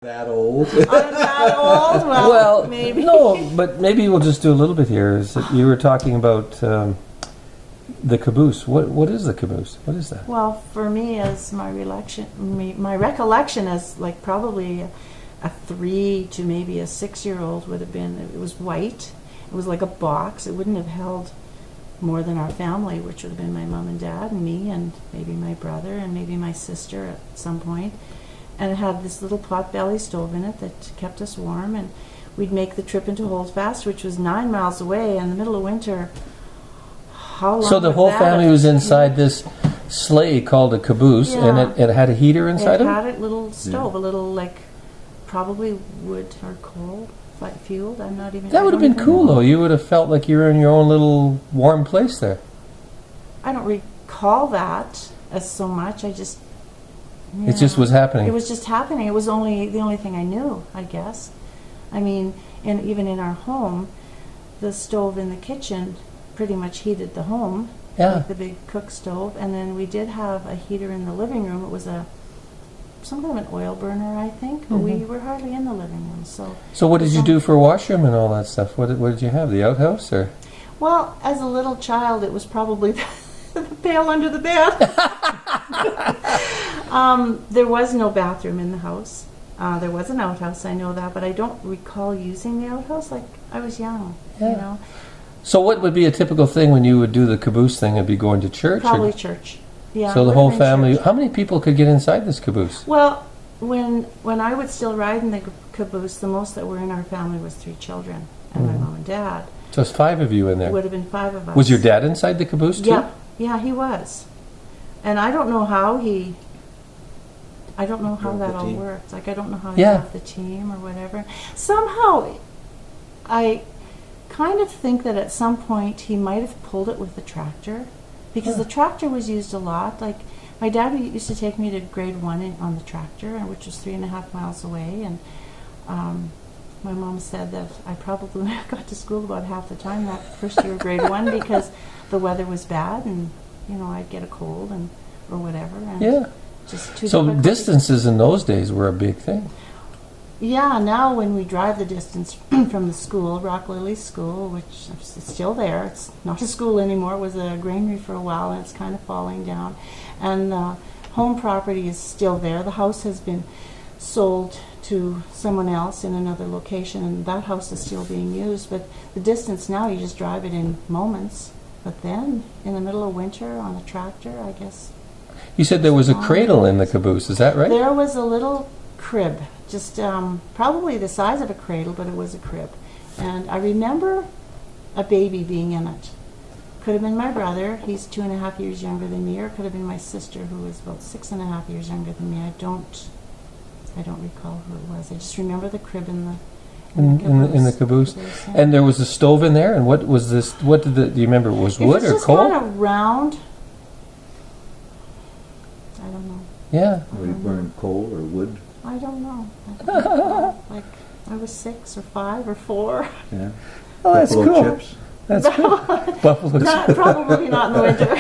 That old? I'm that old? Well, maybe. No, but maybe we'll just do a little bit here. Is that you were talking about the caboose. What is the caboose? What is that? Well, for me, as my recollection as like probably a 3 to maybe a 6-year-old would have been. It was white. It was like a box. It wouldn't have held more than our family, which would have been my mom and dad and me and maybe my brother and maybe my sister at some point. And it had this little pot-belly stove in it that kept us warm, and we'd make the trip into Holdfast, which was 9 miles away in the middle of winter. How long? So the whole family was inside this sleigh called a caboose, Yeah. and it had a heater inside It of it? had a little stove, a little like probably wood or coal, like fueled. I'm not even. That would have been cool, though. You would have felt like you were in your own little warm place there. I don't recall that as so much. I just. It just was happening. It was just happening. It was the only thing I knew, I guess. I mean, even in our home, the stove in the kitchen pretty much heated the home, like the big cook stove. And then we did have a heater in the living room. It was some kind of an oil burner, I think, but we were hardly in the living room. So what did you do for washroom and all that stuff? What did you have? The outhouse, or? Well, as a little child, it was probably the pail under the bed. There was no bathroom in the house. There was an outhouse, I know that, but I don't recall using the outhouse. Like, I was young, you know. So what would be a typical thing when you would do the caboose thing? It'd be going to church? Probably church. Yeah. So the whole family, church. how many people could get inside this caboose? Well, when I would still ride in the caboose, the most that were in our family was 3 children and my mom and dad. So it's 5 of you in It there. would have been 5 of us. Was your dad inside the caboose too? Yeah, he was. And I don't know how that all worked. Like, I don't know how he left the team or whatever. Somehow, I kind of think that at some point he might have pulled it with the tractor, because the tractor was used a lot. Like, my dad used to take me to grade 1 on the tractor, which was 3.5 miles away, and my mom said that I probably got to school about half the time that first year of grade 1 because the weather was bad and, you know, I'd get a cold or whatever. And just too So difficult. distances in those days were a big thing. Yeah, now when we drive the distance from the school, Rock Lily School, which is still there, it's not a school anymore, it was a granary for a while and it's kind of falling down. And the home property is still there. The house has been sold to someone else in another location and that house is still being used. But the distance now, you just drive it in moments. But then, in the middle of winter on a tractor, I guess. You said there was a cradle in the caboose, is that right? There was a little crib, just probably the size of a cradle, but it was a crib. And I remember a baby being in it. Could have been my brother, he's 2.5 years younger than me, or it could have been my sister, who was about 6.5 years younger than me. I don't recall who it was. I just remember the crib in the caboose. Yeah. And there was a stove in there, and what was this? What did do you remember? Was wood or coal? It was just kind of round. I don't know. Yeah. Were you burning coal or wood? I don't know. Like, I was 6 or 5 or 4. Yeah. Oh, that's Buffalo cool. chips? That's cool. Buffalo chips. Probably not in the winter.